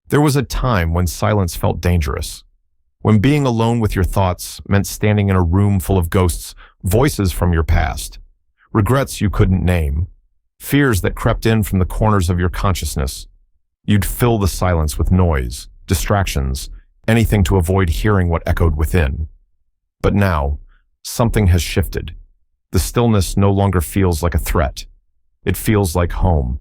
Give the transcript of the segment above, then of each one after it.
There was a time when silence felt dangerous, when being alone with your thoughts meant standing in a room full of ghosts, voices from your past, regrets you couldn't name, fears that crept in from the corners of your consciousness. You'd fill the silence with noise, distractions, anything to avoid hearing what echoed within. But now, something has shifted. The stillness no longer feels like a threat. It feels like home.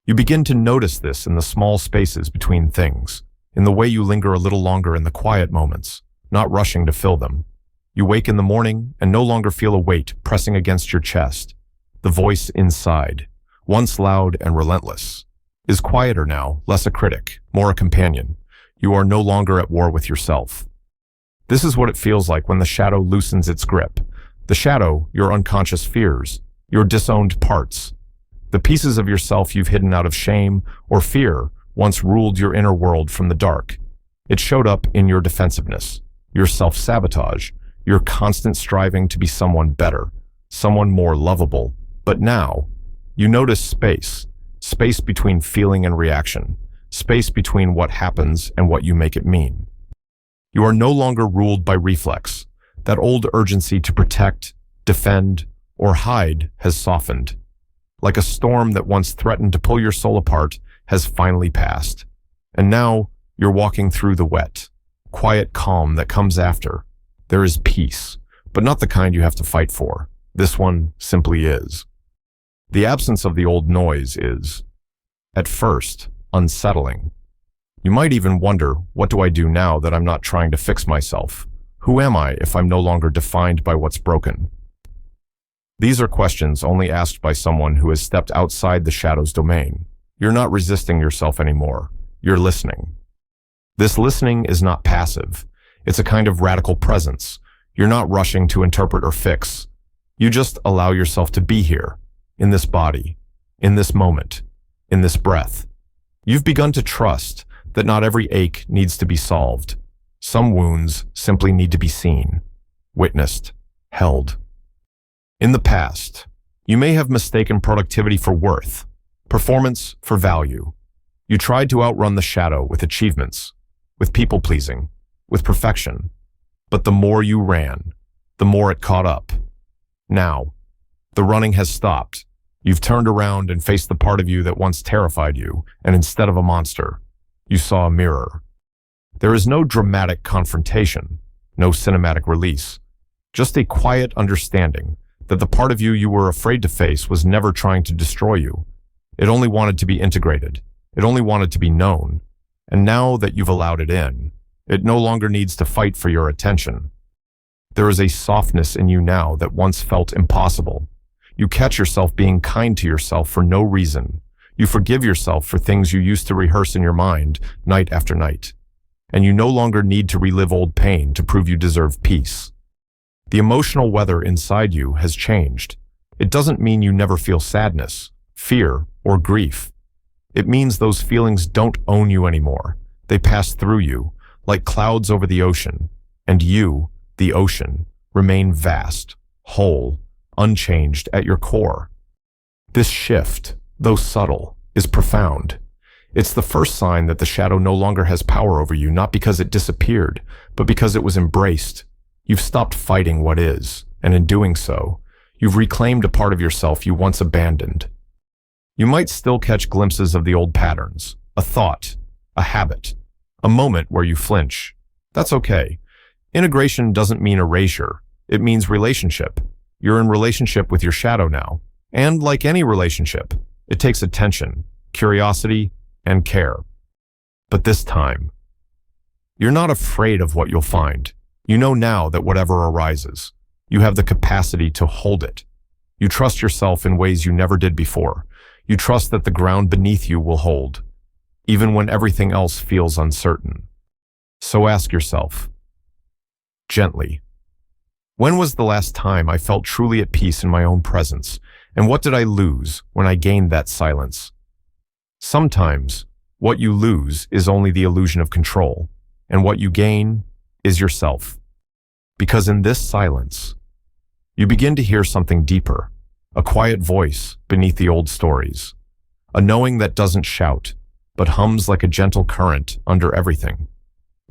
You begin to notice this in the small spaces between things, in the way you linger a little longer in the quiet moments, not rushing to fill them. You wake in the morning and no longer feel a weight pressing against your chest. The voice inside, once loud and relentless, is quieter now, less a critic, more a companion. You are no longer at war with yourself. This is what it feels like when the shadow loosens its grip. The shadow, your unconscious fears, your disowned parts, the pieces of yourself you've hidden out of shame or fear once ruled your inner world from the dark. It showed up in your defensiveness, your self-sabotage, your constant striving to be someone better, someone more lovable. But now, you notice space, space between feeling and reaction, space between what happens and what you make it mean. You are no longer ruled by reflex. That old urgency to protect, defend, or hide has softened. Like a storm that once threatened to pull your soul apart has finally passed. And now you're walking through the wet, quiet calm that comes after. There is peace, but not the kind you have to fight for. This one simply is. The absence of the old noise is, at first, unsettling. You might even wonder, what do I do now that I'm not trying to fix myself? Who am I if I'm no longer defined by what's broken? These are questions only asked by someone who has stepped outside the shadow's domain. You're not resisting yourself anymore. You're listening. This listening is not passive. It's a kind of radical presence. You're not rushing to interpret or fix. You just allow yourself to be here, in this body, in this moment, in this breath. You've begun to trust that not every ache needs to be solved. Some wounds simply need to be seen, witnessed, held. In the past, you may have mistaken productivity for worth, performance for value. You tried to outrun the shadow with achievements, with people-pleasing, with perfection. But the more you ran, the more it caught up. Now, the running has stopped. You've turned around and faced the part of you that once terrified you, and instead of a monster, you saw a mirror. There is no dramatic confrontation, no cinematic release, just a quiet understanding that the part of you you were afraid to face was never trying to destroy you. It only wanted to be integrated. It only wanted to be known. And now that you've allowed it in, it no longer needs to fight for your attention. There is a softness in you now that once felt impossible. You catch yourself being kind to yourself for no reason. You forgive yourself for things you used to rehearse in your mind night after night. And you no longer need to relive old pain to prove you deserve peace. The emotional weather inside you has changed. It doesn't mean you never feel sadness, fear, or grief. It means those feelings don't own you anymore. They pass through you, like clouds over the ocean, and you, the ocean, remain vast, whole, unchanged at your core. This shift, though subtle, is profound. It's the first sign that the shadow no longer has power over you, not because it disappeared, but because it was embraced. You've stopped fighting what is, and in doing so, you've reclaimed a part of yourself you once abandoned. You might still catch glimpses of the old patterns, a thought, a habit, a moment where you flinch. That's okay. Integration doesn't mean erasure. It means relationship. You're in relationship with your shadow now. And like any relationship, it takes attention, curiosity, and care. But this time, you're not afraid of what you'll find. You know now that whatever arises, you have the capacity to hold it. You trust yourself in ways you never did before. You trust that the ground beneath you will hold, even when everything else feels uncertain. So ask yourself, gently, when was the last time I felt truly at peace in my own presence, and what did I lose when I gained that silence? Sometimes, what you lose is only the illusion of control, and what you gain is yourself. Because in this silence, you begin to hear something deeper, a quiet voice beneath the old stories, a knowing that doesn't shout, but hums like a gentle current under everything.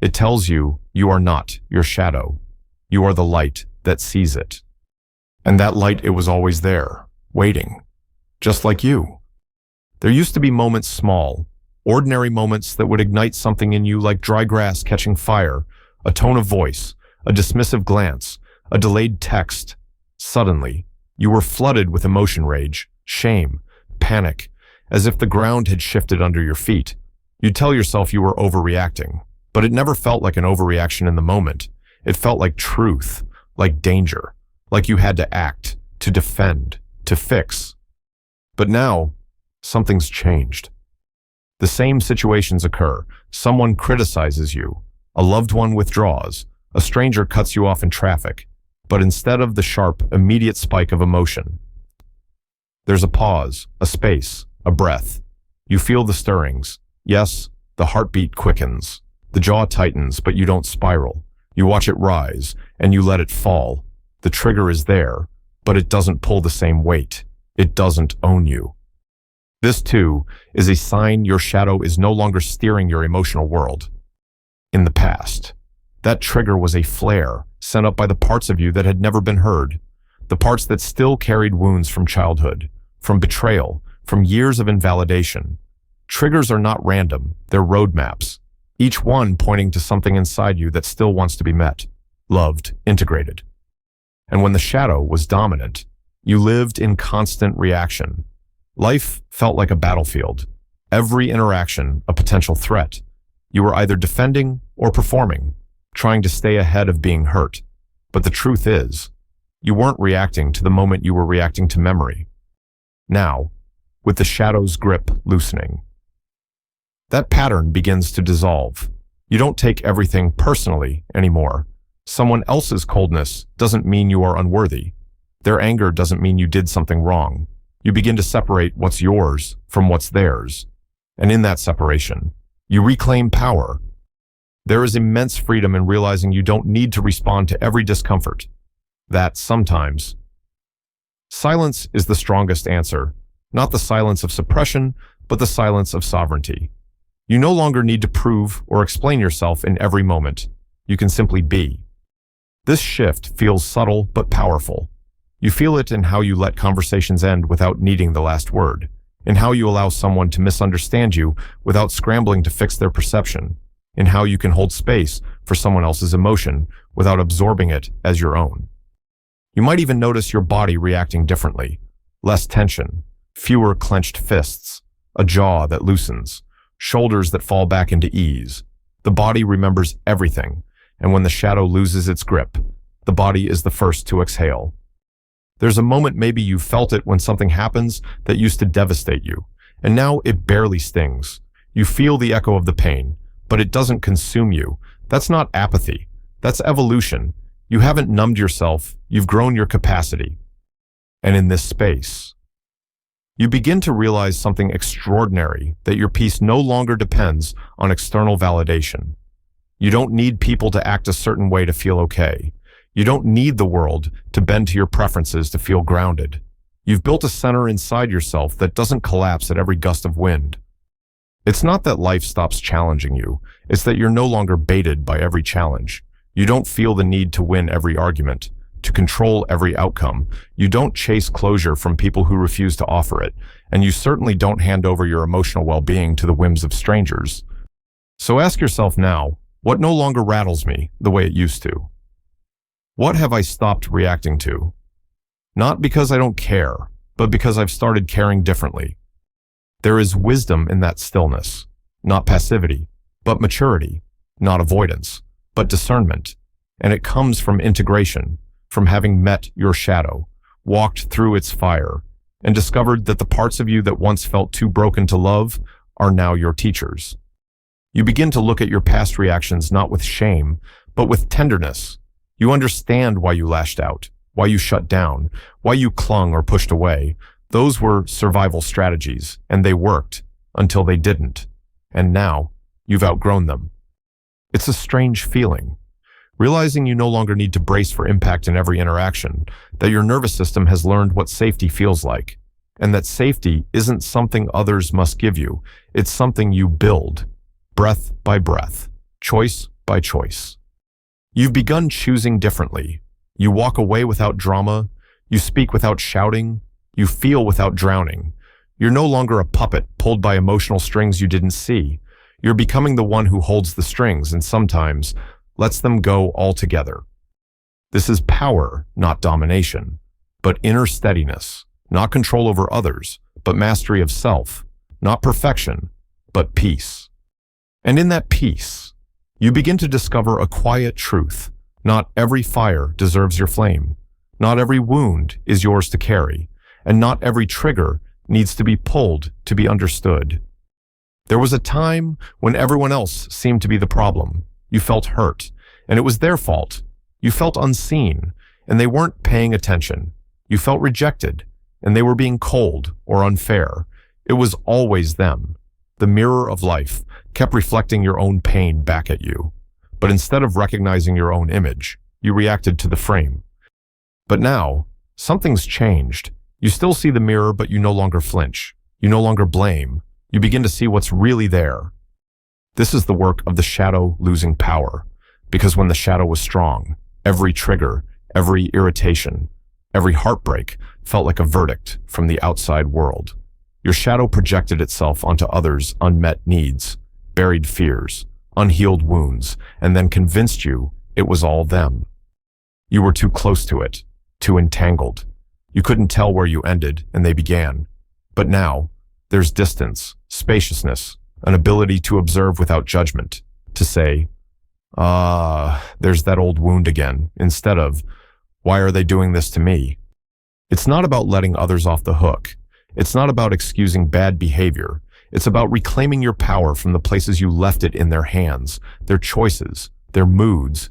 It tells you you are not your shadow. You are the light that sees it. And that light, it was always there, waiting, just like you. There used to be moments small, ordinary moments that would ignite something in you like dry grass catching fire, a tone of voice, a dismissive glance, a delayed text. Suddenly, you were flooded with emotion rage, shame, panic, as if the ground had shifted under your feet. You'd tell yourself you were overreacting, but it never felt like an overreaction in the moment. It felt like truth, like danger, like you had to act, to defend, to fix. But now, something's changed. The same situations occur. Someone criticizes you. A loved one withdraws. A stranger cuts you off in traffic. But instead of the sharp, immediate spike of emotion, there's a pause, a space, a breath. You feel the stirrings. Yes, the heartbeat quickens. The jaw tightens, but you don't spiral. You watch it rise, and you let it fall. The trigger is there, but it doesn't pull the same weight. It doesn't own you. This, too, is a sign your shadow is no longer steering your emotional world. In the past, that trigger was a flare sent up by the parts of you that had never been heard, the parts that still carried wounds from childhood, from betrayal, from years of invalidation. Triggers are not random, they're roadmaps, each one pointing to something inside you that still wants to be met, loved, integrated. And when the shadow was dominant, you lived in constant reaction. Life felt like a battlefield. Every interaction a potential threat. You were either defending or performing, trying to stay ahead of being hurt. But the truth is, you weren't reacting to the moment, you were reacting to memory. Now, with the shadow's grip loosening, that pattern begins to dissolve. You don't take everything personally anymore. Someone else's coldness doesn't mean you are unworthy. Their anger doesn't mean you did something wrong. You begin to separate what's yours from what's theirs. And in that separation, you reclaim power. There is immense freedom in realizing you don't need to respond to every discomfort. That sometimes, silence is the strongest answer, not the silence of suppression, but the silence of sovereignty. You no longer need to prove or explain yourself in every moment. You can simply be. This shift feels subtle but powerful. You feel it in how you let conversations end without needing the last word, in how you allow someone to misunderstand you without scrambling to fix their perception, in how you can hold space for someone else's emotion without absorbing it as your own. You might even notice your body reacting differently. Less tension, fewer clenched fists, a jaw that loosens, shoulders that fall back into ease. The body remembers everything, and when the shadow loses its grip, the body is the first to exhale. There's a moment, maybe you felt it when something happens that used to devastate you, and now it barely stings. You feel the echo of the pain, but it doesn't consume you. That's not apathy. That's evolution. You haven't numbed yourself, you've grown your capacity. And in this space, you begin to realize something extraordinary, that your peace no longer depends on external validation. You don't need people to act a certain way to feel okay. You don't need the world to bend to your preferences to feel grounded. You've built a center inside yourself that doesn't collapse at every gust of wind. It's not that life stops challenging you, it's that you're no longer baited by every challenge. You don't feel the need to win every argument, to control every outcome. You don't chase closure from people who refuse to offer it, and you certainly don't hand over your emotional well-being to the whims of strangers. So ask yourself now, what no longer rattles me the way it used to? What have I stopped reacting to? Not because I don't care, but because I've started caring differently. There is wisdom in that stillness, not passivity, but maturity, not avoidance, but discernment. And it comes from integration, from having met your shadow, walked through its fire, and discovered that the parts of you that once felt too broken to love are now your teachers. You begin to look at your past reactions not with shame, but with tenderness. You understand why you lashed out, why you shut down, why you clung or pushed away. Those were survival strategies, and they worked until they didn't. And now, you've outgrown them. It's a strange feeling, realizing you no longer need to brace for impact in every interaction, that your nervous system has learned what safety feels like. and that safety isn't something others must give you, it's something you build, breath by breath, choice by choice. You've begun choosing differently. You walk away without drama, you speak without shouting, you feel without drowning. You're no longer a puppet pulled by emotional strings you didn't see. You're becoming the one who holds the strings and sometimes lets them go altogether. This is power, not domination, but inner steadiness, not control over others, but mastery of self, not perfection, but peace. And in that peace, you begin to discover a quiet truth. Not every fire deserves your flame. Not every wound is yours to carry, and not every trigger needs to be pulled to be understood. There was a time when everyone else seemed to be the problem. You felt hurt, and it was their fault. You felt unseen, and they weren't paying attention. You felt rejected, and they were being cold or unfair. It was always them. The mirror of life kept reflecting your own pain back at you. But instead of recognizing your own image, you reacted to the frame. But now, something's changed. You still see the mirror, but you no longer flinch. You no longer blame. You begin to see what's really there. This is the work of the shadow losing power. Because when the shadow was strong, every trigger, every irritation, every heartbreak felt like a verdict from the outside world. Your shadow projected itself onto others' unmet needs, buried fears, unhealed wounds, and then convinced you it was all them. You were too close to it, too entangled. You couldn't tell where you ended and they began. But now, there's distance, spaciousness, an ability to observe without judgment, to say, there's that old wound again, instead of, why are they doing this to me? It's not about letting others off the hook. It's not about excusing bad behavior. It's about reclaiming your power from the places you left it in their hands, their choices, their moods.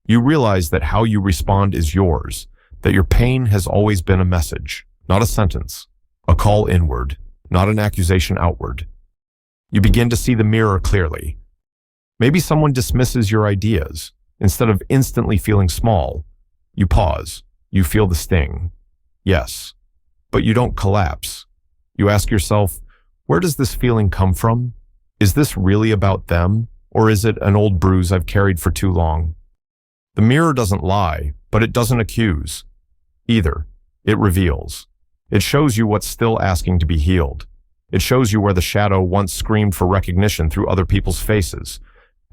You realize that how you respond is yours, that your pain has always been a message, not a sentence, a call inward, not an accusation outward. You begin to see the mirror clearly. Maybe someone dismisses your ideas. Instead of instantly feeling small, you pause. You feel the sting. Yes, but you don't collapse. You ask yourself, where does this feeling come from? Is this really about them, or is it an old bruise I've carried for too long? The mirror doesn't lie, but it doesn't accuse. Either. It reveals. It shows you what's still asking to be healed. It shows you where the shadow once screamed for recognition through other people's faces.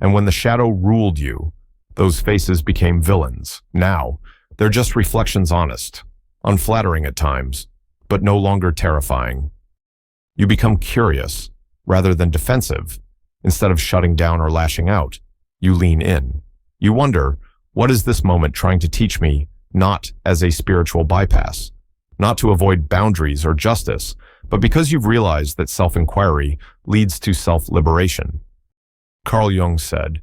And when the shadow ruled you, those faces became villains. Now, they're just reflections honest, unflattering at times, but no longer terrifying. You become curious, rather than defensive. Instead of shutting down or lashing out, you lean in. You wonder, what is this moment trying to teach me, not as a spiritual bypass, not to avoid boundaries or justice, but because you've realized that self-inquiry leads to self-liberation. Carl Jung said,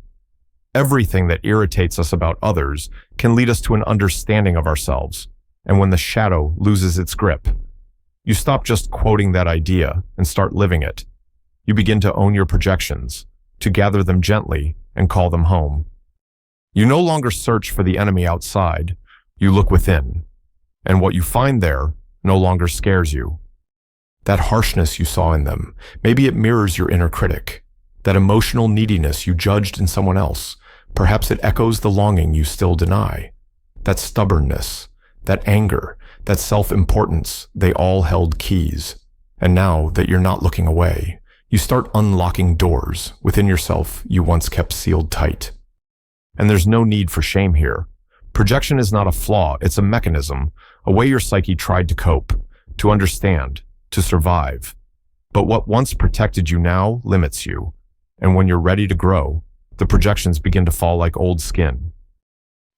everything that irritates us about others can lead us to an understanding of ourselves, and when the shadow loses its grip, you stop just quoting that idea and start living it. You begin to own your projections, to gather them gently and call them home. You no longer search for the enemy outside, you look within, and what you find there no longer scares you. That harshness you saw in them, maybe it mirrors your inner critic. That emotional neediness you judged in someone else, perhaps it echoes the longing you still deny. That stubbornness, that anger, that self-importance, they all held keys. And now that you're not looking away, you start unlocking doors within yourself you once kept sealed tight. And there's no need for shame here. Projection is not a flaw, it's a mechanism, a way your psyche tried to cope, to understand, to survive. But what once protected you now limits you. And when you're ready to grow, the projections begin to fall like old skin.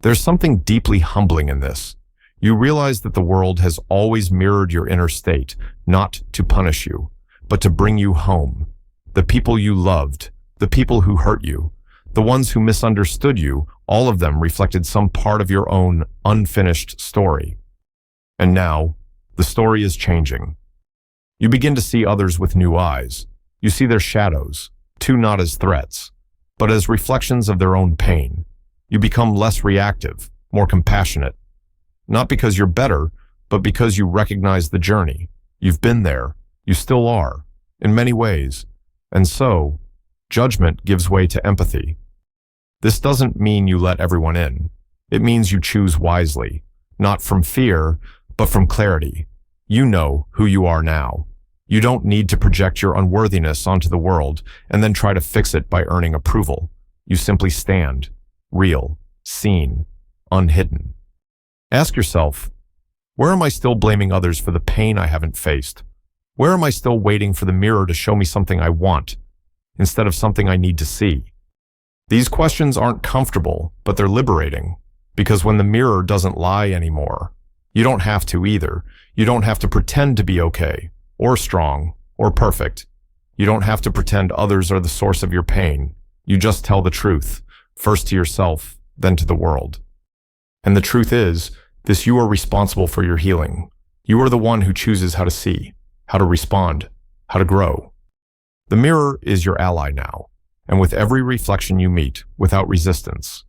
There's something deeply humbling in this. You realize that the world has always mirrored your inner state, not to punish you, but to bring you home. The people you loved, the people who hurt you, the ones who misunderstood you, all of them reflected some part of your own unfinished story. And now, the story is changing. You begin to see others with new eyes. You see their shadows, too not as threats, but as reflections of their own pain. You become less reactive, more compassionate. Not because you're better, but because you recognize the journey. You've been there. You still are, in many ways. And so, judgment gives way to empathy. This doesn't mean you let everyone in. It means you choose wisely, not from fear, but from clarity. You know who you are now. You don't need to project your unworthiness onto the world and then try to fix it by earning approval. You simply stand, real, seen, unhidden. Ask yourself, where am I still blaming others for the pain I haven't faced? Where am I still waiting for the mirror to show me something I want, instead of something I need to see? These questions aren't comfortable, but they're liberating, because when the mirror doesn't lie anymore, you don't have to either. You don't have to pretend to be okay, or strong, or perfect. You don't have to pretend others are the source of your pain. You just tell the truth, first to yourself, then to the world. And the truth is, you are responsible for your healing. You are the one who chooses how to see, how to respond, how to grow. The mirror is your ally now, and with every reflection you meet, without resistance,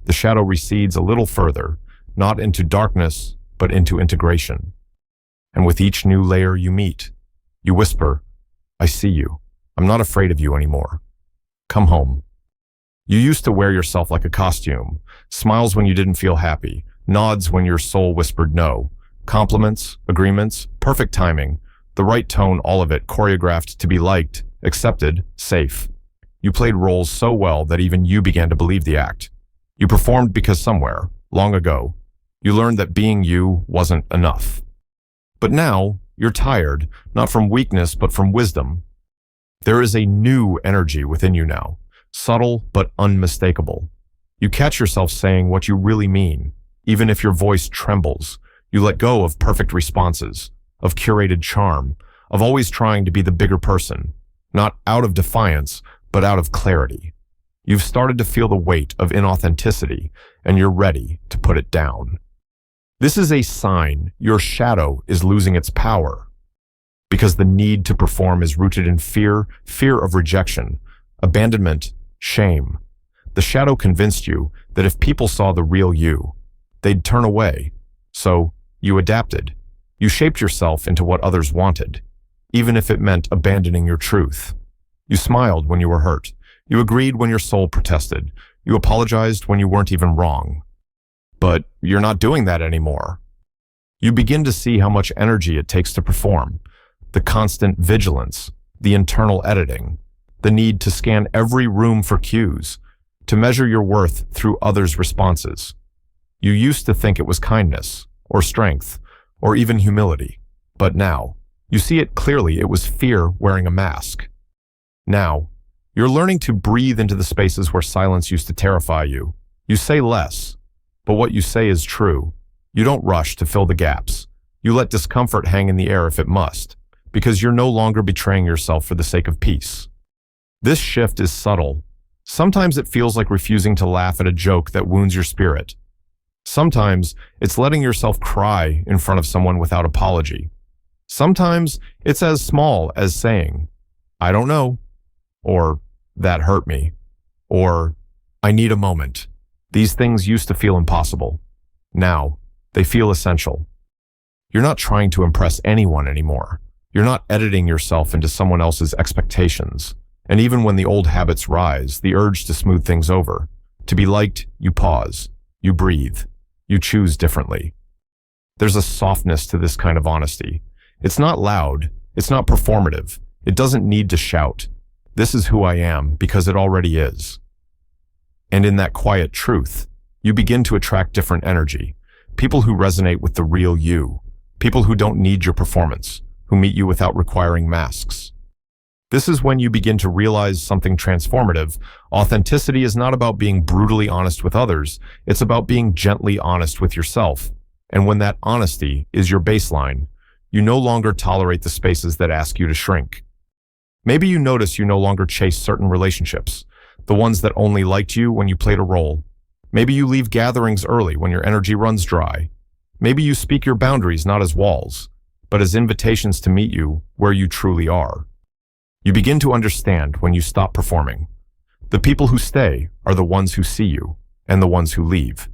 the shadow recedes a little further, not into darkness, but into integration. And with each new layer you meet, you whisper, I see you. I'm not afraid of you anymore. Come home. You used to wear yourself like a costume, smiles when you didn't feel happy, nods when your soul whispered no, compliments, agreements, perfect timing, the right tone, all of it choreographed to be liked, accepted, safe. You played roles so well that even you began to believe the act. You performed because somewhere, long ago, you learned that being you wasn't enough. But now, you're tired, not from weakness but from wisdom. There is a new energy within you now, subtle but unmistakable. You catch yourself saying what you really mean, even if your voice trembles. You let go of perfect responses, of curated charm, of always trying to be the bigger person, not out of defiance, but out of clarity. You've started to feel the weight of inauthenticity, and you're ready to put it down. This is a sign your shadow is losing its power, because the need to perform is rooted in fear of rejection, abandonment, shame. The shadow convinced you that if people saw the real you, they'd turn away. So you adapted. You shaped yourself into what others wanted, even if it meant abandoning your truth. You smiled when you were hurt. You agreed when your soul protested. You apologized when you weren't even wrong. But you're not doing that anymore. You begin to see how much energy it takes to perform, the constant vigilance, the internal editing, the need to scan every room for cues, to measure your worth through others' responses. You used to think it was kindness, or strength, or even humility, but now, you see it clearly, it was fear wearing a mask. Now, you're learning to breathe into the spaces where silence used to terrify you. You say less, but what you say is true. You don't rush to fill the gaps. You let discomfort hang in the air if it must, because you're no longer betraying yourself for the sake of peace. This shift is subtle. Sometimes it feels like refusing to laugh at a joke that wounds your spirit. Sometimes it's letting yourself cry in front of someone without apology. Sometimes it's as small as saying, I don't know, or that hurt me, or I need a moment. These things used to feel impossible. Now, they feel essential. You're not trying to impress anyone anymore. You're not editing yourself into someone else's expectations. And even when the old habits rise, the urge to smooth things over, to be liked, you pause, you breathe, you choose differently. There's a softness to this kind of honesty. It's not loud, it's not performative, it doesn't need to shout. This is who I am because it already is. And in that quiet truth, you begin to attract different energy, people who resonate with the real you, people who don't need your performance, who meet you without requiring masks. This is when you begin to realize something transformative. Authenticity is not about being brutally honest with others, it's about being gently honest with yourself. And when that honesty is your baseline, you no longer tolerate the spaces that ask you to shrink. Maybe you notice you no longer chase certain relationships, the ones that only liked you when you played a role. Maybe you leave gatherings early when your energy runs dry. Maybe you speak your boundaries not as walls, but as invitations to meet you where you truly are. You begin to understand when you stop performing. The people who stay are the ones who see you, and the ones who leave.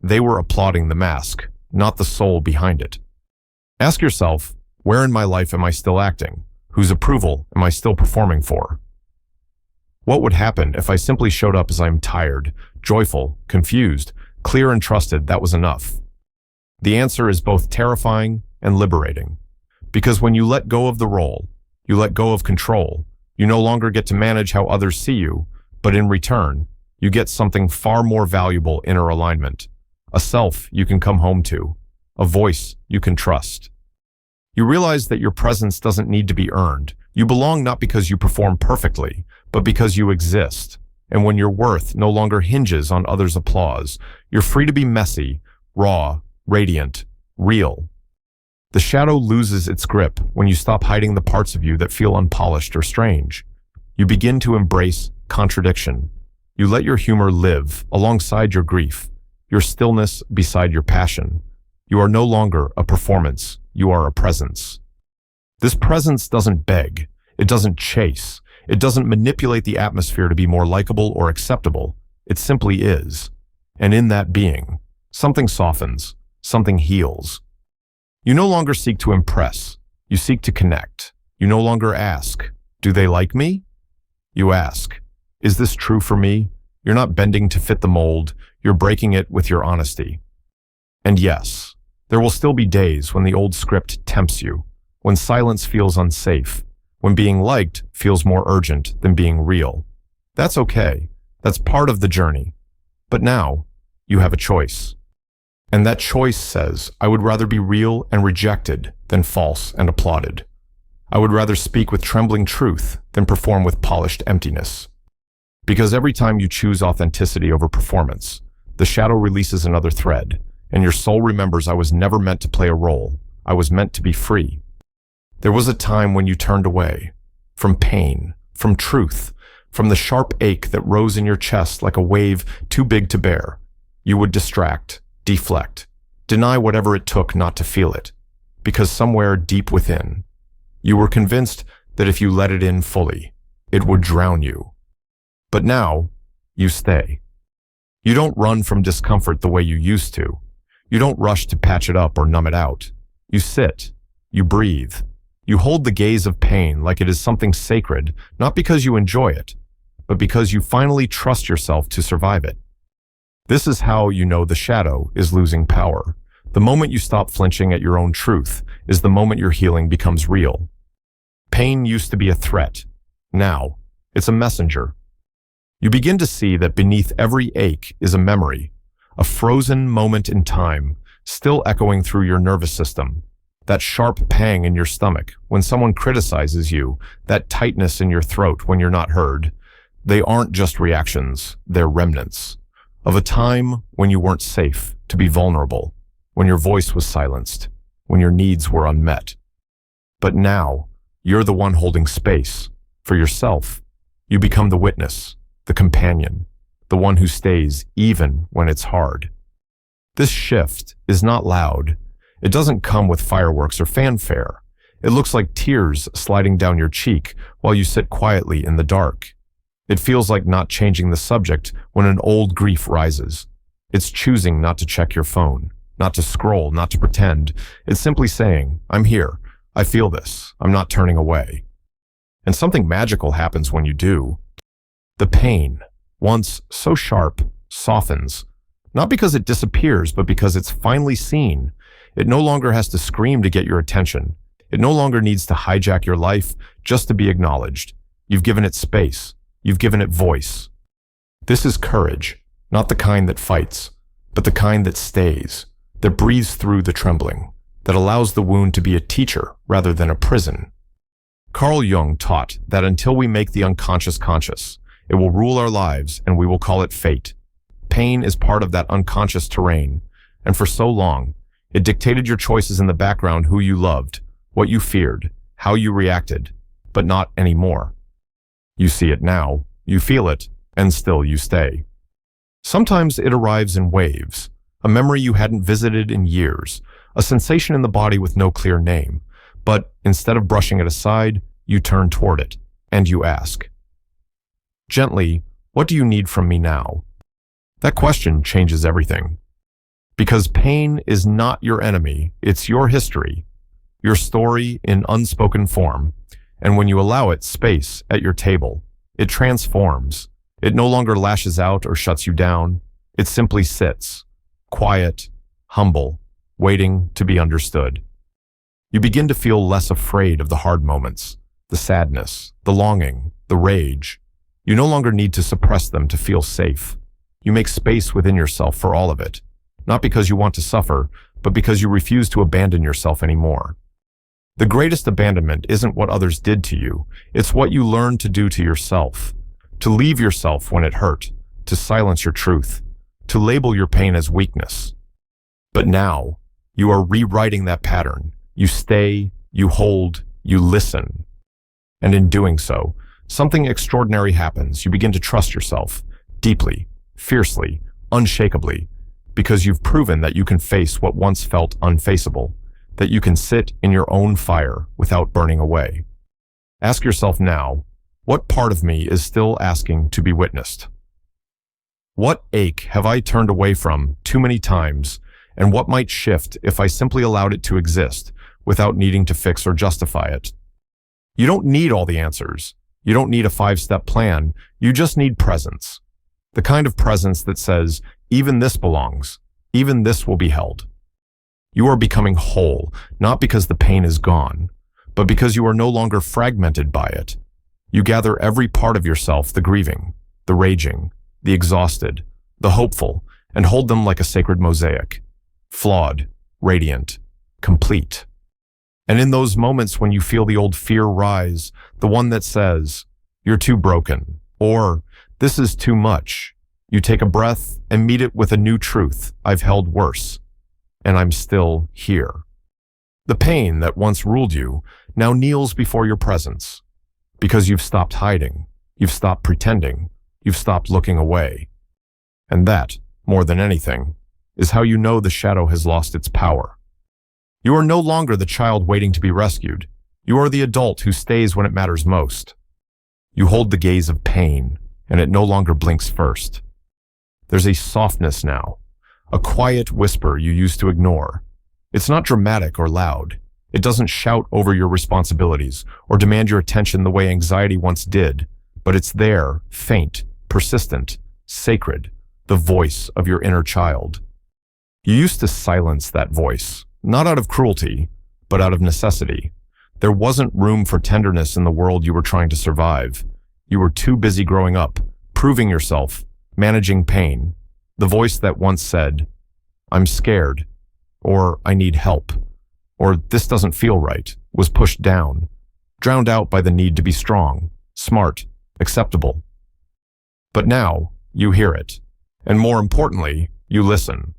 They were applauding the mask, not the soul behind it. Ask yourself, Where in my life am I still acting? Whose approval am I still performing for? What would happen if I simply showed up as I am tired, joyful, confused, clear and trusted that was enough? The answer is both terrifying and liberating. Because when you let go of the role, you let go of control, you no longer get to manage how others see you, but in return, you get something far more valuable: inner alignment. A self you can come home to, a voice you can trust. You realize that your presence doesn't need to be earned. You belong not because you perform perfectly, but because you exist. And when your worth no longer hinges on others' applause, you're free to be messy, raw, radiant, real. The shadow loses its grip when you stop hiding the parts of you that feel unpolished or strange. You begin to embrace contradiction. You let your humor live alongside your grief, your stillness beside your passion. You are no longer a performance, you are a presence. This presence doesn't beg, it doesn't chase, it doesn't manipulate the atmosphere to be more likable or acceptable. It simply is. And in that being, something softens, something heals. You no longer seek to impress, you seek to connect. You no longer ask, do they like me? You ask, is this true for me? You're not bending to fit the mold, you're breaking it with your honesty. And yes, there will still be days when the old script tempts you, when silence feels unsafe, when being liked feels more urgent than being real. That's okay. That's part of the journey. But now, you have a choice. And that choice says, I would rather be real and rejected than false and applauded. I would rather speak with trembling truth than perform with polished emptiness. Because every time you choose authenticity over performance, the shadow releases another thread, and your soul remembers, I was never meant to play a role. I was meant to be free. There was a time when you turned away, from pain, from truth, from the sharp ache that rose in your chest like a wave too big to bear. You would distract, deflect, deny whatever it took not to feel it, because somewhere deep within, you were convinced that if you let it in fully, it would drown you. But now, you stay. You don't run from discomfort the way you used to. You don't rush to patch it up or numb it out. You sit, you breathe, you hold the gaze of pain like it is something sacred, not because you enjoy it, but because you finally trust yourself to survive it. This is how you know the shadow is losing power. The moment you stop flinching at your own truth is the moment your healing becomes real. Pain used to be a threat. Now, it's a messenger. You begin to see that beneath every ache is a memory, a frozen moment in time, still echoing through your nervous system. That sharp pang in your stomach when someone criticizes you, that tightness in your throat when you're not heard. They aren't just reactions, they're remnants of a time when you weren't safe to be vulnerable, when your voice was silenced, when your needs were unmet. But now, you're the one holding space for yourself. You become the witness, the companion, the one who stays even when it's hard. This shift is not loud. It doesn't come with fireworks or fanfare. It looks like tears sliding down your cheek while you sit quietly in the dark. It feels like not changing the subject when an old grief rises. It's choosing not to check your phone, not to scroll, not to pretend. It's simply saying, I'm here. I feel this. I'm not turning away. And something magical happens when you do. The pain, once so sharp, softens, not because it disappears, but because it's finally seen. It no longer has to scream to get your attention. It no longer needs to hijack your life just to be acknowledged. You've given it space. You've given it voice. This is courage, not the kind that fights, but the kind that stays, that breathes through the trembling, that allows the wound to be a teacher rather than a prison. Carl Jung taught that until we make the unconscious conscious, it will rule our lives and we will call it fate. Pain is part of that unconscious terrain, and for so long, it dictated your choices in the background: who you loved, what you feared, how you reacted, but not anymore. You see it now, you feel it, and still you stay. Sometimes it arrives in waves, a memory you hadn't visited in years, a sensation in the body with no clear name. But instead of brushing it aside, you turn toward it, and you ask, gently, what do you need from me now? That question changes everything. Because pain is not your enemy, it's your history. your story in unspoken form, and when you allow it space at your table, it transforms. It no longer lashes out or shuts you down. It simply sits, quiet, humble, waiting to be understood. You begin to feel less afraid of the hard moments, the sadness, the longing, the rage. You no longer need to suppress them to feel safe. You make space within yourself for all of it, not because you want to suffer, but because you refuse to abandon yourself anymore. The greatest abandonment isn't what others did to you, it's what you learned to do to yourself. To leave yourself when it hurt, to silence your truth, to label your pain as weakness. But now, you are rewriting that pattern. You stay, you hold, you listen. And in doing so, something extraordinary happens. You begin to trust yourself, deeply, fiercely, unshakably, because you've proven that you can face what once felt unfaceable, that you can sit in your own fire without burning away. Ask yourself now, what part of me is still asking to be witnessed? What ache have I turned away from too many times, and what might shift if I simply allowed it to exist without needing to fix or justify it? You don't need all the answers. You don't need a 5-step plan. You just need presence. The kind of presence that says, even this belongs, even this will be held. You are becoming whole, not because the pain is gone, but because you are no longer fragmented by it. You gather every part of yourself, the grieving, the raging, the exhausted, the hopeful, and hold them like a sacred mosaic, flawed, radiant, complete. And in those moments when you feel the old fear rise, the one that says, you're too broken, or this is too much, you take a breath and meet it with a new truth. I've held worse, and I'm still here. The pain that once ruled you now kneels before your presence, because you've stopped hiding, you've stopped pretending, you've stopped looking away. And that, more than anything, is how you know the shadow has lost its power. You are no longer the child waiting to be rescued. You are the adult who stays when it matters most. You hold the gaze of pain, and it no longer blinks first. There's a softness now, a quiet whisper you used to ignore. It's not dramatic or loud. It doesn't shout over your responsibilities or demand your attention the way anxiety once did, but it's there, faint, persistent, sacred, the voice of your inner child. You used to silence that voice, not out of cruelty, but out of necessity. There wasn't room for tenderness in the world you were trying to survive. You were too busy growing up, proving yourself, managing pain. The voice that once said, I'm scared, or I need help, or this doesn't feel right, was pushed down, drowned out by the need to be strong, smart, acceptable. But now, you hear it, and more importantly, you listen.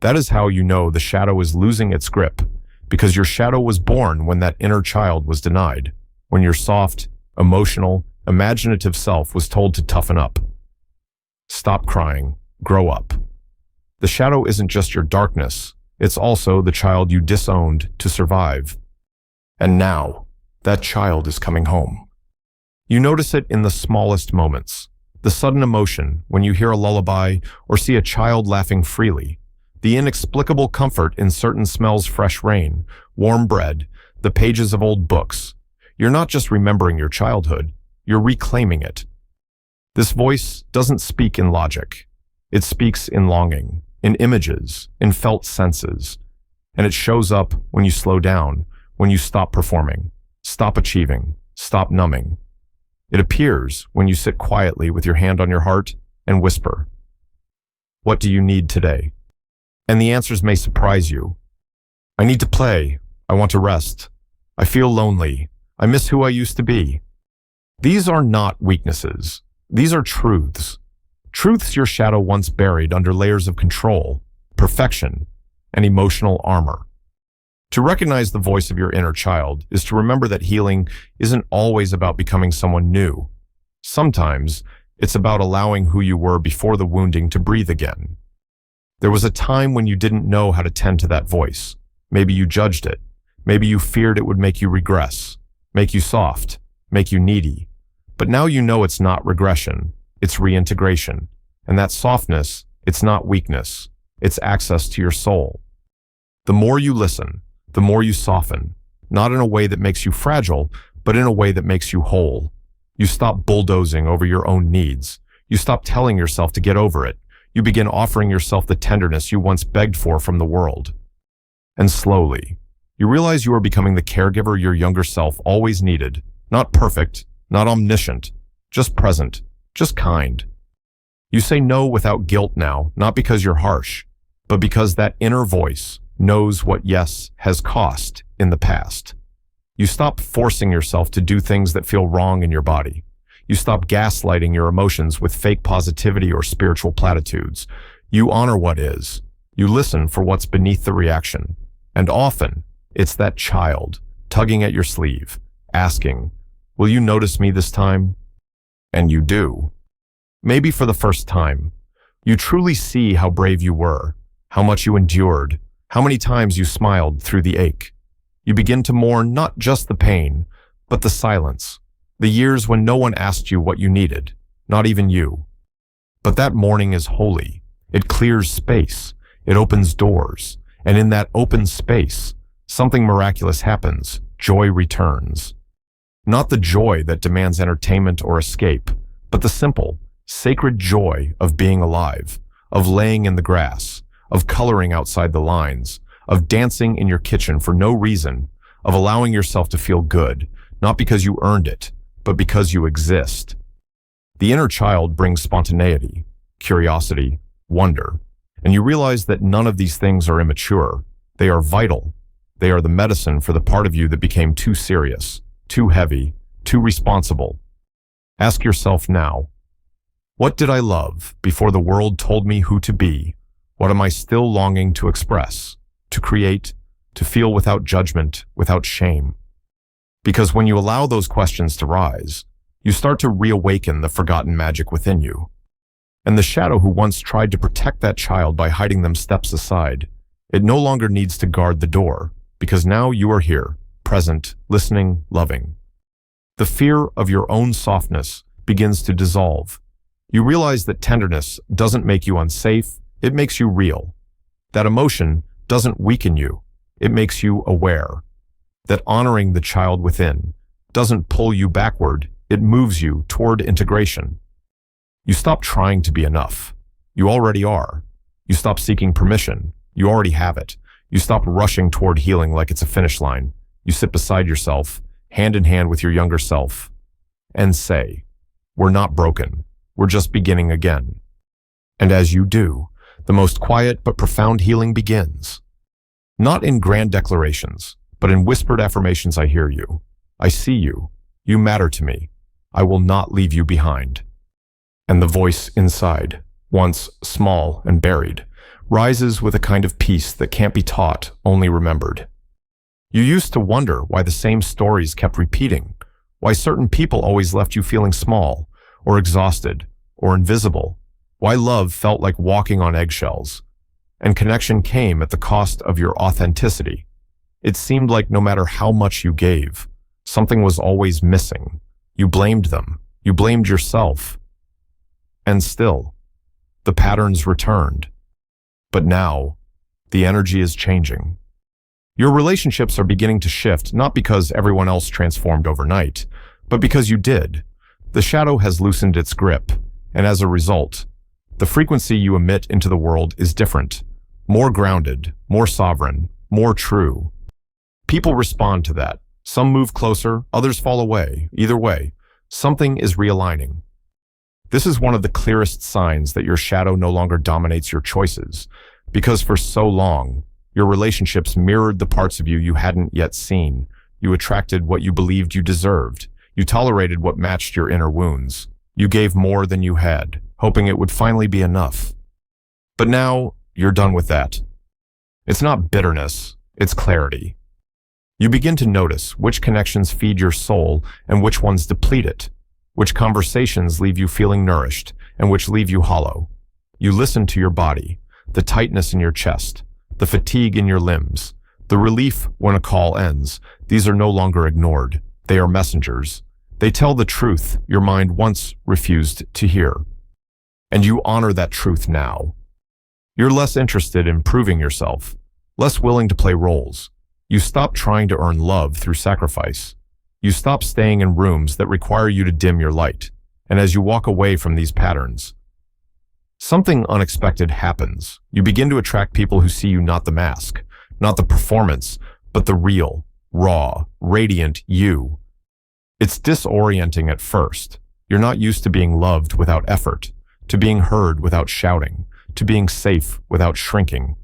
That is how you know the shadow is losing its grip, because your shadow was born when that inner child was denied, when your soft, emotional, imaginative self was told to toughen up. Stop crying, grow up. The shadow isn't just your darkness, it's also the child you disowned to survive. And now, that child is coming home. You notice it in the smallest moments, the sudden emotion when you hear a lullaby or see a child laughing freely, the inexplicable comfort in certain smells, fresh rain, warm bread, the pages of old books. You're not just remembering your childhood, you're reclaiming it. This voice doesn't speak in logic. It speaks in longing, in images, in felt senses. And it shows up when you slow down, when you stop performing, stop achieving, stop numbing. It appears when you sit quietly with your hand on your heart and whisper, what do you need today? And the answers may surprise you. I need to play. I want to rest. I feel lonely. I miss who I used to be. These are not weaknesses. These are truths. Truths your shadow once buried under layers of control, perfection, and emotional armor. To recognize the voice of your inner child is to remember that healing isn't always about becoming someone new. Sometimes it's about allowing who you were before the wounding to breathe again. There was a time when you didn't know how to tend to that voice. Maybe you judged it. Maybe you feared it would make you regress, make you soft, make you needy. But now you know it's not regression, it's reintegration. And that softness, it's not weakness, it's access to your soul. The more you listen, the more you soften, not in a way that makes you fragile, but in a way that makes you whole. You stop bulldozing over your own needs. You stop telling yourself to get over it. You begin offering yourself the tenderness you once begged for from the world. And slowly, you realize you are becoming the caregiver your younger self always needed. Not perfect, not omniscient, just present, just kind. You say no without guilt now, not because you're harsh, but because that inner voice knows what yes has cost in the past. You stop forcing yourself to do things that feel wrong in your body. You stop gaslighting your emotions with fake positivity or spiritual platitudes. You honor what is. You listen for what's beneath the reaction. And often, it's that child tugging at your sleeve, asking, "Will you notice me this time?" And you do. Maybe for the first time. You truly see how brave you were, how much you endured, how many times you smiled through the ache. You begin to mourn not just the pain, but the silence, the years when no one asked you what you needed, not even you. But that mourning is holy. It clears space. It opens doors. And in that open space, something miraculous happens. Joy returns. Not the joy that demands entertainment or escape, but the simple, sacred joy of being alive, of laying in the grass, of coloring outside the lines, of dancing in your kitchen for no reason, of allowing yourself to feel good, not because you earned it, but because you exist. The inner child brings spontaneity, curiosity, wonder, and you realize that none of these things are immature. They are vital. They are the medicine for the part of you that became too serious, too heavy, too responsible. Ask yourself now, what did I love before the world told me who to be? What am I still longing to express, to create, to feel without judgment, without shame? Because when you allow those questions to rise, you start to reawaken the forgotten magic within you. And the shadow who once tried to protect that child by hiding them steps aside. It no longer needs to guard the door, because now you are here, present, listening, loving. The fear of your own softness begins to dissolve. You realize that tenderness doesn't make you unsafe, it makes you real. That emotion doesn't weaken you, it makes you aware. That honoring the child within doesn't pull you backward, it moves you toward integration. You stop trying to be enough. You already are. You stop seeking permission. You already have it. You stop rushing toward healing like it's a finish line. You sit beside yourself, hand in hand with your younger self, and say, "We're not broken. We're just beginning again." And as you do, the most quiet but profound healing begins. Not in grand declarations, but in whispered affirmations. I hear you. I see you. You matter to me. I will not leave you behind. And the voice inside, once small and buried, rises with a kind of peace that can't be taught, only remembered. You used to wonder why the same stories kept repeating, why certain people always left you feeling small, or exhausted, or invisible, why love felt like walking on eggshells, and connection came at the cost of your authenticity. It seemed like no matter how much you gave, something was always missing. You blamed them. You blamed yourself. And still, the patterns returned. But now, the energy is changing. Your relationships are beginning to shift, not because everyone else transformed overnight, but because you did. The shadow has loosened its grip, and as a result, the frequency you emit into the world is different, more grounded, more sovereign, more true. People respond to that. Some move closer, others fall away. Either way, something is realigning. This is one of the clearest signs that your shadow no longer dominates your choices, because for so long, your relationships mirrored the parts of you you hadn't yet seen. You attracted what you believed you deserved. You tolerated what matched your inner wounds. You gave more than you had, hoping it would finally be enough. But now, you're done with that. It's not bitterness, it's clarity. You begin to notice which connections feed your soul and which ones deplete it, which conversations leave you feeling nourished and which leave you hollow. You listen to your body, the tightness in your chest, the fatigue in your limbs, the relief when a call ends. These are no longer ignored. They are messengers. They tell the truth your mind once refused to hear. And you honor that truth now. You're less interested in proving yourself, less willing to play roles. You stop trying to earn love through sacrifice. You stop staying in rooms that require you to dim your light. And as you walk away from these patterns, something unexpected happens. You begin to attract people who see you not the mask, not the performance, but the real, raw, radiant you. It's disorienting at first. You're not used to being loved without effort, to being heard without shouting, to being safe without shrinking.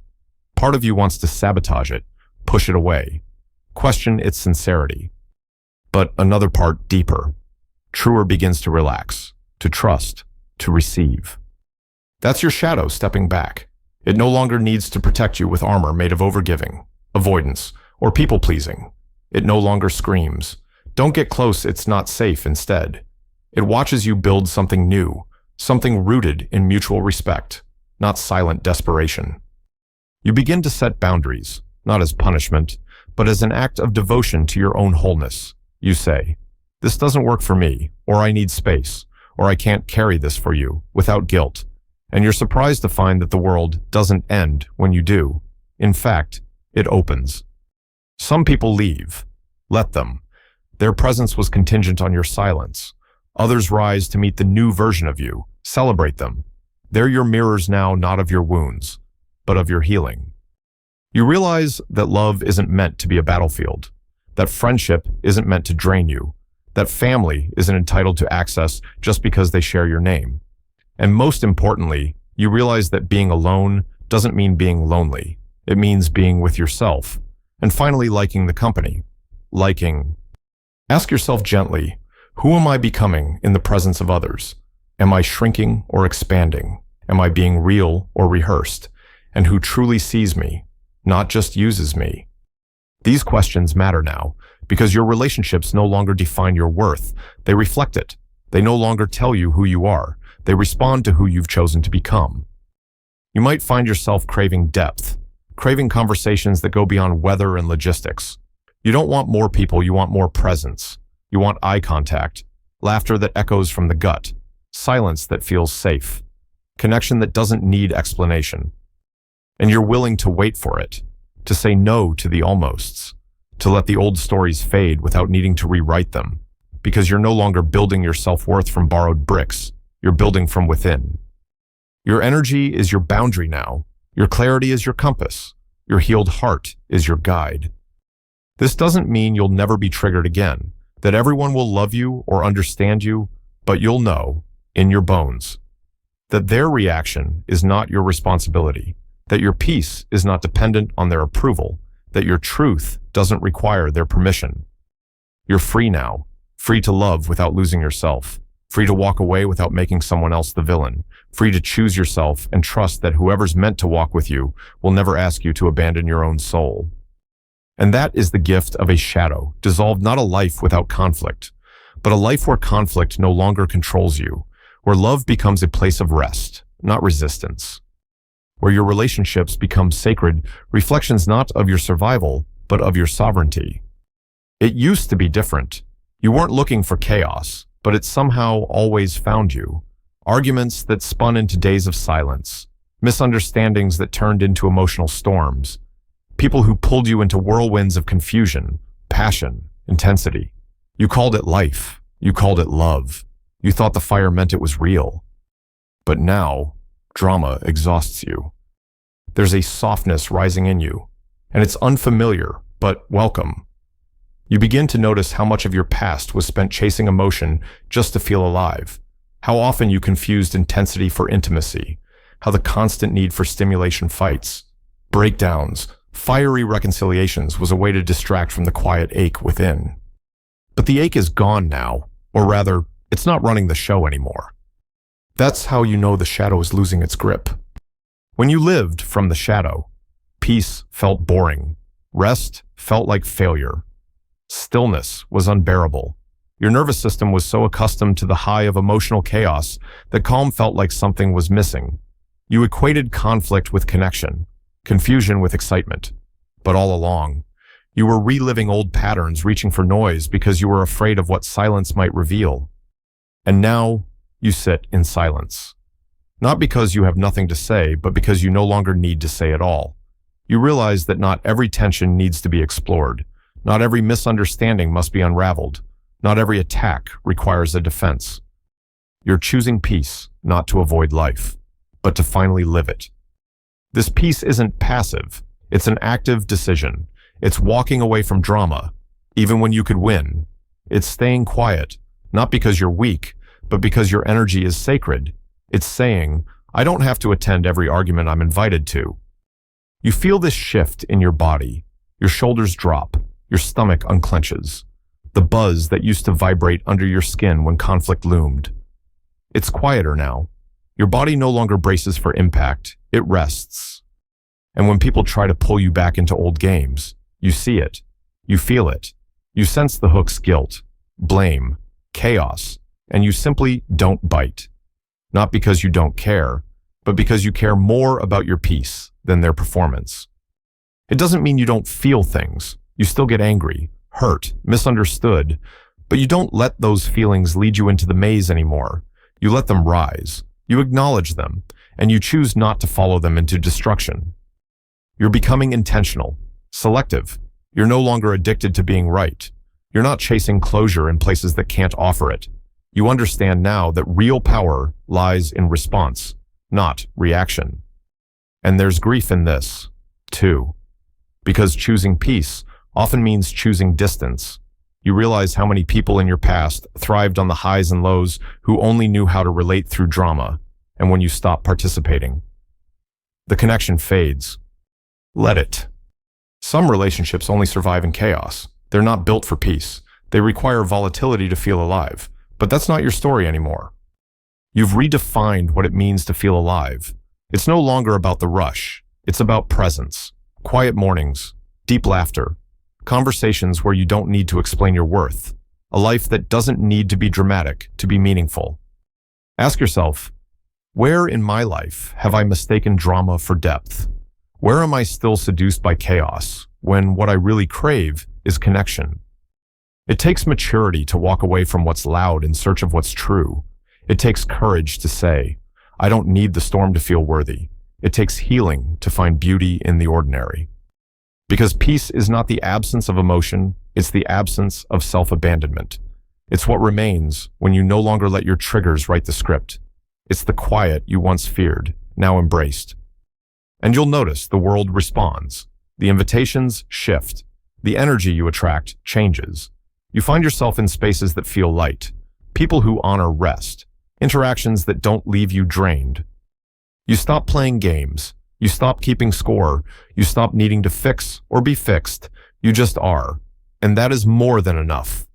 Part of you wants to sabotage it, push it away, question its sincerity. But another part, deeper, truer, begins to relax, to trust, to receive. That's your shadow stepping back. It no longer needs to protect you with armor made of overgiving, avoidance, or people-pleasing. It no longer screams, "Don't get close, it's not safe," instead. It watches you build something new, something rooted in mutual respect, not silent desperation. You begin to set boundaries, not as punishment, but as an act of devotion to your own wholeness. You say, "This doesn't work for me," or "I need space," or "I can't carry this for you," without guilt. And you're surprised to find that the world doesn't end when you do. In fact, it opens. Some people leave. Let them. Their presence was contingent on your silence. Others rise to meet the new version of you. Celebrate them. They're your mirrors now, not of your wounds, but of your healing. You realize that love isn't meant to be a battlefield, that friendship isn't meant to drain you, that family isn't entitled to access just because they share your name. And most importantly, you realize that being alone doesn't mean being lonely. It means being with yourself. And finally, liking the company. Ask yourself gently, who am I becoming in the presence of others? Am I shrinking or expanding? Am I being real or rehearsed? And who truly sees me, not just uses me? These questions matter now, because your relationships no longer define your worth. They reflect it. They no longer tell you who you are. They respond to who you've chosen to become. You might find yourself craving depth, craving conversations that go beyond weather and logistics. You don't want more people, you want more presence. You want eye contact, laughter that echoes from the gut, silence that feels safe, connection that doesn't need explanation. And you're willing to wait for it, to say no to the almosts, to let the old stories fade without needing to rewrite them, because you're no longer building your self-worth from borrowed bricks. You're building from within. Your energy is your boundary now. Your clarity is your compass. Your healed heart is your guide. This doesn't mean you'll never be triggered again, that everyone will love you or understand you, but you'll know, in your bones, that their reaction is not your responsibility, that your peace is not dependent on their approval, that your truth doesn't require their permission. You're free now, free to love without losing yourself, free to walk away without making someone else the villain, free to choose yourself and trust that whoever's meant to walk with you will never ask you to abandon your own soul. And that is the gift of a shadow, dissolved not a life without conflict, but a life where conflict no longer controls you, where love becomes a place of rest, not resistance, where your relationships become sacred reflections not of your survival, but of your sovereignty. It used to be different. You weren't looking for chaos, but it somehow always found you. Arguments that spun into days of silence, misunderstandings that turned into emotional storms, people who pulled you into whirlwinds of confusion, passion, intensity. You called it life. You called it love. You thought the fire meant it was real. But now, drama exhausts you. There's a softness rising in you, and it's unfamiliar, but welcome. You begin to notice how much of your past was spent chasing emotion just to feel alive, how often you confused intensity for intimacy, how the constant need for stimulation fights, breakdowns, fiery reconciliations was a way to distract from the quiet ache within. But the ache is gone now, or rather, it's not running the show anymore. That's how you know the shadow is losing its grip. When you lived from the shadow, peace felt boring, rest felt like failure, stillness was unbearable. Your nervous system was so accustomed to the high of emotional chaos that calm felt like something was missing. You equated conflict with connection, confusion with excitement. But all along, you were reliving old patterns, reaching for noise because you were afraid of what silence might reveal. And now, you sit in silence. Not because you have nothing to say, but because you no longer need to say it all. You realize that not every tension needs to be explored. Not every misunderstanding must be unraveled. Not every attack requires a defense. You're choosing peace, not to avoid life, but to finally live it. This peace isn't passive. It's an active decision. It's walking away from drama, even when you could win. It's staying quiet, not because you're weak, but because your energy is sacred. It's saying, I don't have to attend every argument I'm invited to. You feel this shift in your body. Your shoulders drop. Your stomach unclenches. The buzz that used to vibrate under your skin when conflict loomed. It's quieter now. Your body no longer braces for impact. It rests. And when people try to pull you back into old games, you see it. You feel it. You sense the hook's guilt, blame, chaos, and you simply don't bite. Not because you don't care, but because you care more about your peace than their performance. It doesn't mean you don't feel things. You still get angry, hurt, misunderstood, but you don't let those feelings lead you into the maze anymore. You let them rise. You acknowledge them, and you choose not to follow them into destruction. You're becoming intentional, selective. You're no longer addicted to being right. You're not chasing closure in places that can't offer it. You understand now that real power lies in response, not reaction. And there's grief in this, too. Because choosing peace often means choosing distance. You realize how many people in your past thrived on the highs and lows who only knew how to relate through drama, and when you stop participating, the connection fades. Let it. Some relationships only survive in chaos. They're not built for peace. They require volatility to feel alive. But that's not your story anymore. You've redefined what it means to feel alive. It's no longer about the rush. It's about presence. Quiet mornings, deep laughter, conversations where you don't need to explain your worth, a life that doesn't need to be dramatic to be meaningful. Ask yourself, where in my life have I mistaken drama for depth? Where am I still seduced by chaos when what I really crave is connection? It takes maturity to walk away from what's loud in search of what's true. It takes courage to say, I don't need the storm to feel worthy. It takes healing to find beauty in the ordinary. Because peace is not the absence of emotion, it's the absence of self-abandonment. It's what remains when you no longer let your triggers write the script. It's the quiet you once feared, now embraced. And you'll notice the world responds. The invitations shift. The energy you attract changes. You find yourself in spaces that feel light, people who honor rest, interactions that don't leave you drained. You stop playing games. You stop keeping score. You stop needing to fix or be fixed. You just are. And that is more than enough.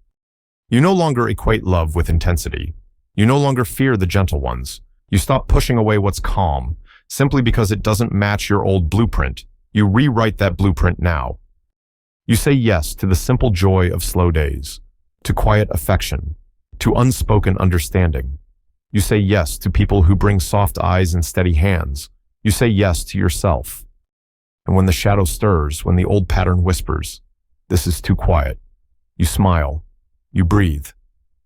You no longer equate love with intensity. You no longer fear the gentle ones. You stop pushing away what's calm, simply because it doesn't match your old blueprint. You rewrite that blueprint now. You say yes to the simple joy of slow days, to quiet affection, to unspoken understanding. You say yes to people who bring soft eyes and steady hands. You say yes to yourself. And when the shadow stirs, when the old pattern whispers, this is too quiet, you smile, you breathe,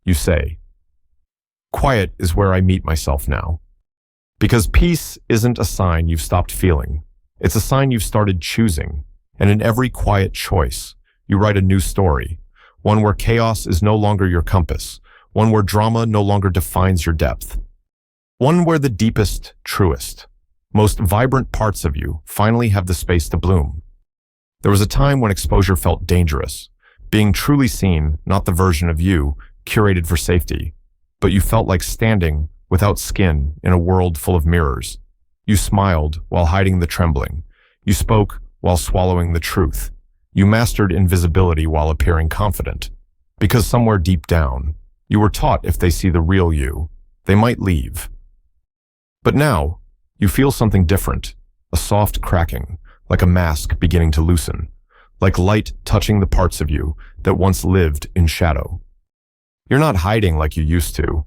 you say, quiet is where I meet myself now. Because peace isn't a sign you've stopped feeling. It's a sign you've started choosing. And in every quiet choice, you write a new story, one where chaos is no longer your compass, one where drama no longer defines your depth, one where the deepest, truest, most vibrant parts of you finally have the space to bloom. There was a time when exposure felt dangerous, being truly seen, not the version of you curated for safety, but you felt like standing without skin in a world full of mirrors. You smiled while hiding the trembling. You spoke while swallowing the truth. You mastered invisibility while appearing confident. Because somewhere deep down, you were taught if they see the real you, they might leave. But now, you feel something different, a soft cracking, like a mask beginning to loosen, like light touching the parts of you that once lived in shadow. You're not hiding like you used to.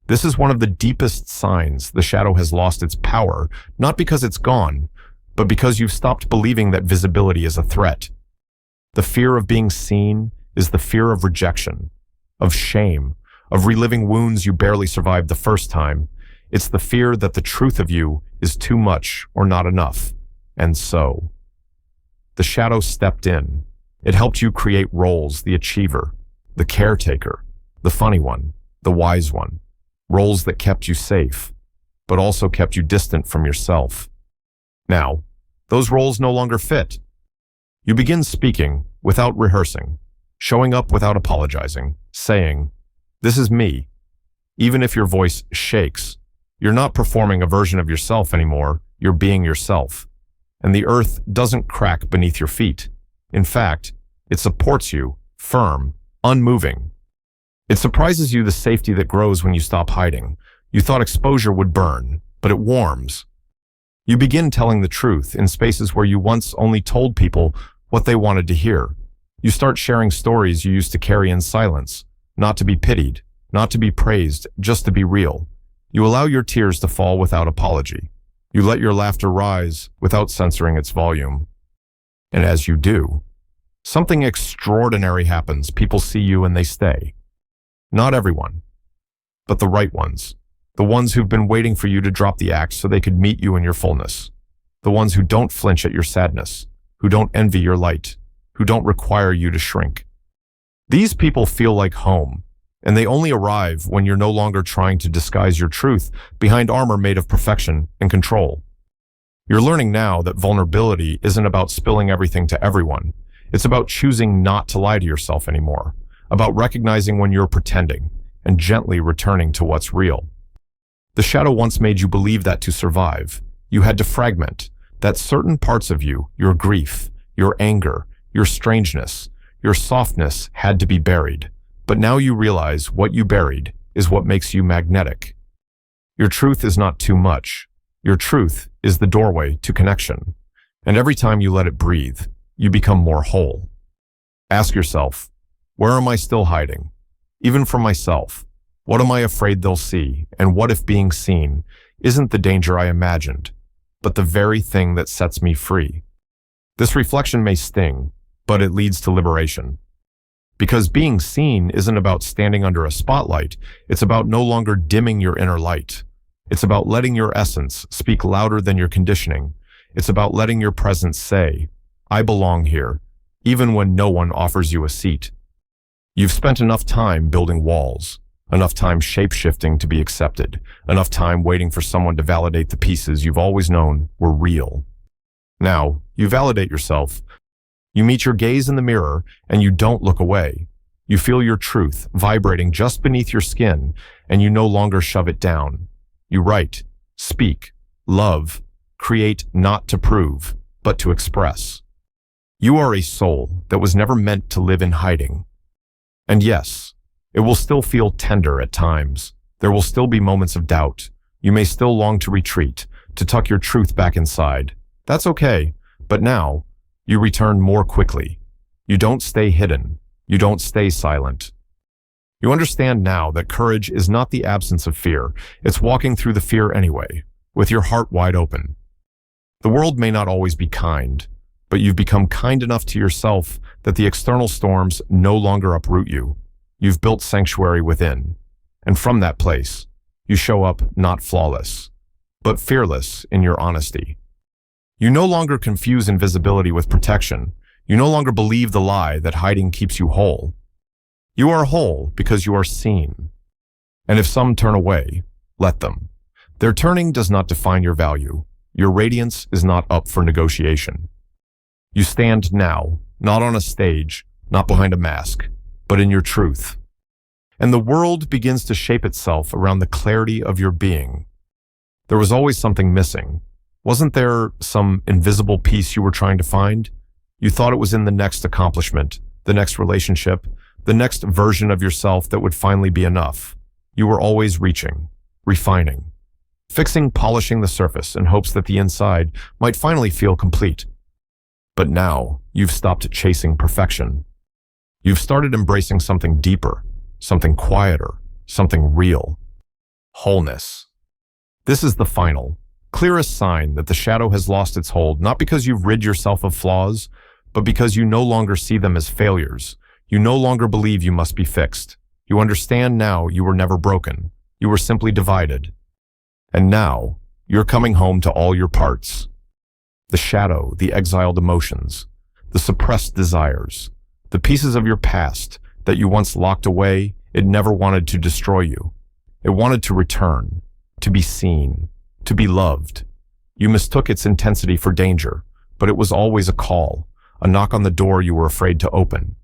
This is one of the deepest signs the shadow has lost its power, not because it's gone, but because you've stopped believing that visibility is a threat. The fear of being seen is the fear of rejection, of shame, of reliving wounds you barely survived the first time. It's the fear that the truth of you is too much or not enough. And so, the shadow stepped in. It helped you create roles: the achiever, the caretaker, the funny one, the wise one. Roles that kept you safe, but also kept you distant from yourself. Now, those roles no longer fit. You begin speaking without rehearsing, showing up without apologizing, saying, "This is me." Even if your voice shakes, you're not performing a version of yourself anymore, you're being yourself. And the earth doesn't crack beneath your feet. In fact, it supports you, firm, unmoving. It surprises you the safety that grows when you stop hiding. You thought exposure would burn, but it warms. You begin telling the truth in spaces where you once only told people what they wanted to hear. You start sharing stories you used to carry in silence, not to be pitied, not to be praised, just to be real. You allow your tears to fall without apology. You let your laughter rise without censoring its volume. And as you do, something extraordinary happens. People see you and they stay. Not everyone, but the right ones. The ones who've been waiting for you to drop the axe so they could meet you in your fullness. The ones who don't flinch at your sadness, who don't envy your light, who don't require you to shrink. These people feel like home, and they only arrive when you're no longer trying to disguise your truth behind armor made of perfection and control. You're learning now that vulnerability isn't about spilling everything to everyone. It's about choosing not to lie to yourself anymore, about recognizing when you're pretending and gently returning to what's real. The shadow once made you believe that to survive, you had to fragment, that certain parts of you, your grief, your anger, your strangeness, your softness had to be buried. But now you realize what you buried is what makes you magnetic. Your truth is not too much. Your truth is the doorway to connection. And every time you let it breathe, you become more whole. Ask yourself, where am I still hiding? Even from myself, what am I afraid they'll see? And what if being seen isn't the danger I imagined, but the very thing that sets me free? This reflection may sting, but it leads to liberation. Because being seen isn't about standing under a spotlight, it's about no longer dimming your inner light. It's about letting your essence speak louder than your conditioning. It's about letting your presence say, "I belong here," even when no one offers you a seat. You've spent enough time building walls, enough time shape-shifting to be accepted, enough time waiting for someone to validate the pieces you've always known were real. Now, you validate yourself. You meet your gaze in the mirror, and you don't look away. You feel your truth vibrating just beneath your skin, and you no longer shove it down. You write, speak, love, create not to prove, but to express. You are a soul that was never meant to live in hiding. And yes, it will still feel tender at times. There will still be moments of doubt. You may still long to retreat, to tuck your truth back inside. That's okay, but now, you return more quickly. You don't stay hidden. You don't stay silent. You understand now that courage is not the absence of fear. It's walking through the fear anyway, with your heart wide open. The world may not always be kind, but you've become kind enough to yourself that the external storms no longer uproot you. You've built sanctuary within. And from that place, you show up not flawless, but fearless in your honesty. You no longer confuse invisibility with protection. You no longer believe the lie that hiding keeps you whole. You are whole because you are seen. And if some turn away, let them. Their turning does not define your value. Your radiance is not up for negotiation. You stand now, not on a stage, not behind a mask, but in your truth. And the world begins to shape itself around the clarity of your being. There was always something missing. Wasn't there some invisible piece you were trying to find? You thought it was in the next accomplishment, the next relationship, the next version of yourself that would finally be enough. You were always reaching, refining, fixing, polishing the surface in hopes that the inside might finally feel complete. But now, you've stopped chasing perfection. You've started embracing something deeper, something quieter, something real. Wholeness. This is the final, clearest sign that the shadow has lost its hold, not because you've rid yourself of flaws, but because you no longer see them as failures. You no longer believe you must be fixed. You understand now you were never broken. You were simply divided. And now, you're coming home to all your parts. The shadow, the exiled emotions, the suppressed desires, the pieces of your past that you once locked away. It never wanted to destroy you. It wanted to return, to be seen, to be loved. You mistook its intensity for danger, but it was always a call, a knock on the door you were afraid to open.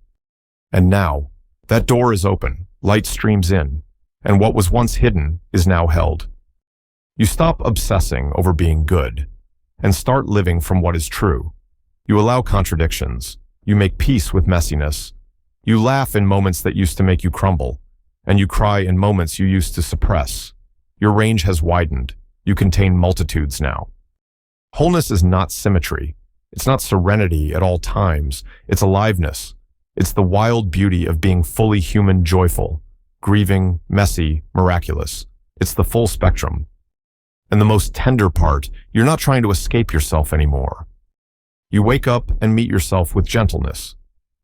And now, that door is open, light streams in, and what was once hidden is now held. You stop obsessing over being good, and start living from what is true. You allow contradictions. You make peace with messiness. You laugh in moments that used to make you crumble, and you cry in moments you used to suppress. Your range has widened. You contain multitudes now. Wholeness is not symmetry. It's not serenity at all times. It's aliveness. It's the wild beauty of being fully human, joyful, grieving, messy, miraculous. It's the full spectrum. And the most tender part, you're not trying to escape yourself anymore. You wake up and meet yourself with gentleness.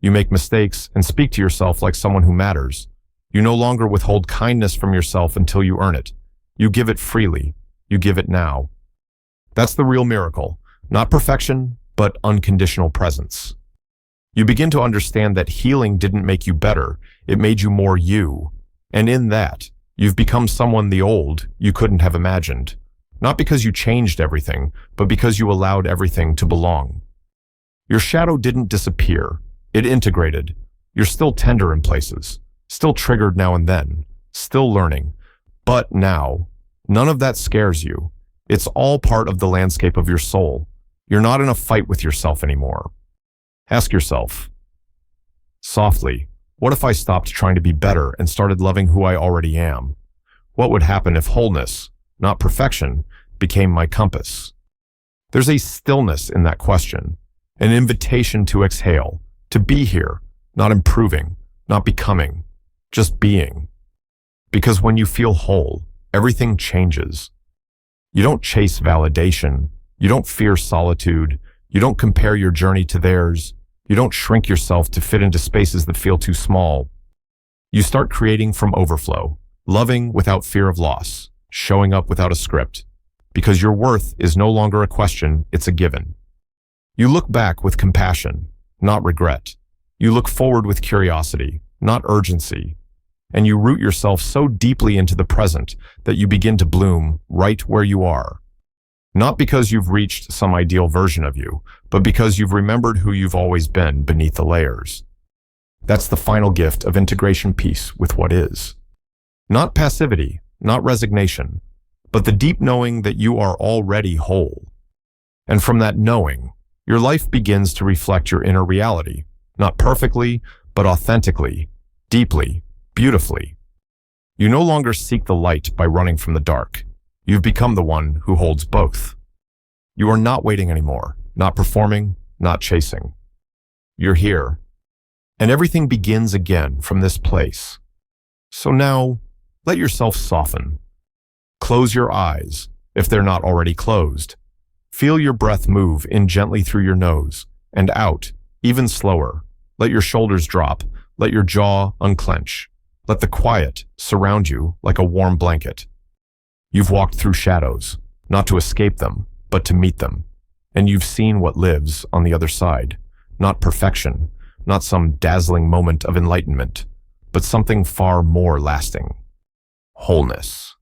You make mistakes and speak to yourself like someone who matters. You no longer withhold kindness from yourself until you earn it. You give it freely. You give it now. That's the real miracle. Not perfection, but unconditional presence. You begin to understand that healing didn't make you better. It made you more you. And in that, you've become someone the old you couldn't have imagined. Not because you changed everything, but because you allowed everything to belong. Your shadow didn't disappear. It integrated. You're still tender in places, still triggered now and then, still learning. But now, none of that scares you. It's all part of the landscape of your soul. You're not in a fight with yourself anymore. Ask yourself, softly, what if I stopped trying to be better and started loving who I already am? What would happen if wholeness, not perfection, became my compass? There's a stillness in that question, an invitation to exhale, to be here, not improving, not becoming, just being. Because when you feel whole, everything changes. You don't chase validation. You don't fear solitude. You don't compare your journey to theirs. You don't shrink yourself to fit into spaces that feel too small. You start creating from overflow, loving without fear of loss, showing up without a script, because your worth is no longer a question, it's a given. You look back with compassion, not regret. You look forward with curiosity, not urgency. And you root yourself so deeply into the present that you begin to bloom right where you are. Not because you've reached some ideal version of you, but because you've remembered who you've always been beneath the layers. That's the final gift of integration, peace with what is. Not passivity, not resignation, but the deep knowing that you are already whole. And from that knowing, your life begins to reflect your inner reality, not perfectly, but authentically, deeply, beautifully. You no longer seek the light by running from the dark. You've become the one who holds both. You are not waiting anymore, not performing, not chasing. You're here, and everything begins again from this place. So now, let yourself soften. Close your eyes, if they're not already closed. Feel your breath move in gently through your nose, and out, even slower. Let your shoulders drop, let your jaw unclench. Let the quiet surround you like a warm blanket. You've walked through shadows, not to escape them, but to meet them. And you've seen what lives on the other side. Not perfection, not some dazzling moment of enlightenment, but something far more lasting. Wholeness.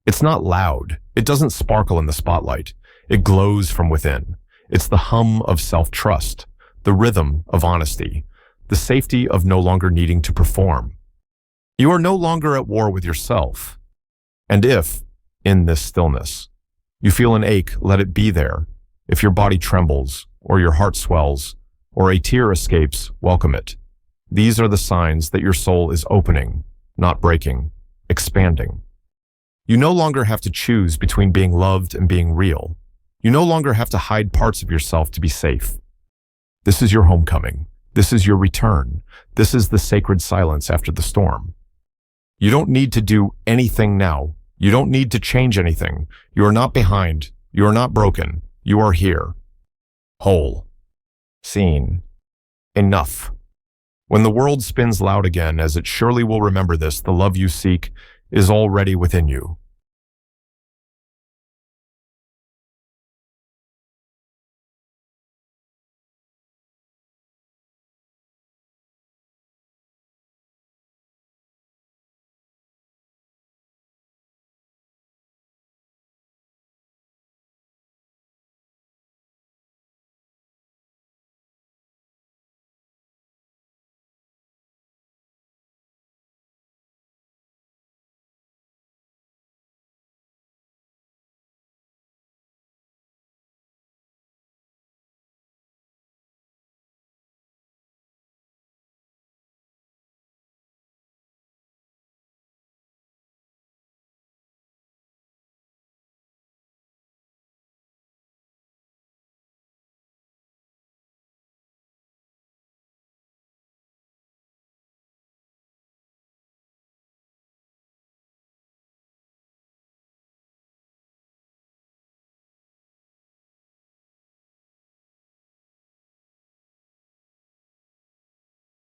It's not loud. It doesn't sparkle in the spotlight. It glows from within. It's the hum of self-trust, the rhythm of honesty, the safety of no longer needing to perform. You are no longer at war with yourself. And if, in this stillness, you feel an ache, let it be there. If your body trembles, or your heart swells, or a tear escapes, welcome it. These are the signs that your soul is opening, not breaking, expanding. You no longer have to choose between being loved and being real. You no longer have to hide parts of yourself to be safe. This is your homecoming. This is your return. This is the sacred silence after the storm. You don't need to do anything now. You don't need to change anything. You are not behind. You are not broken. You are here. Whole. Seen. Enough. When the world spins loud again, as it surely will remember this, the love you seek is already within you.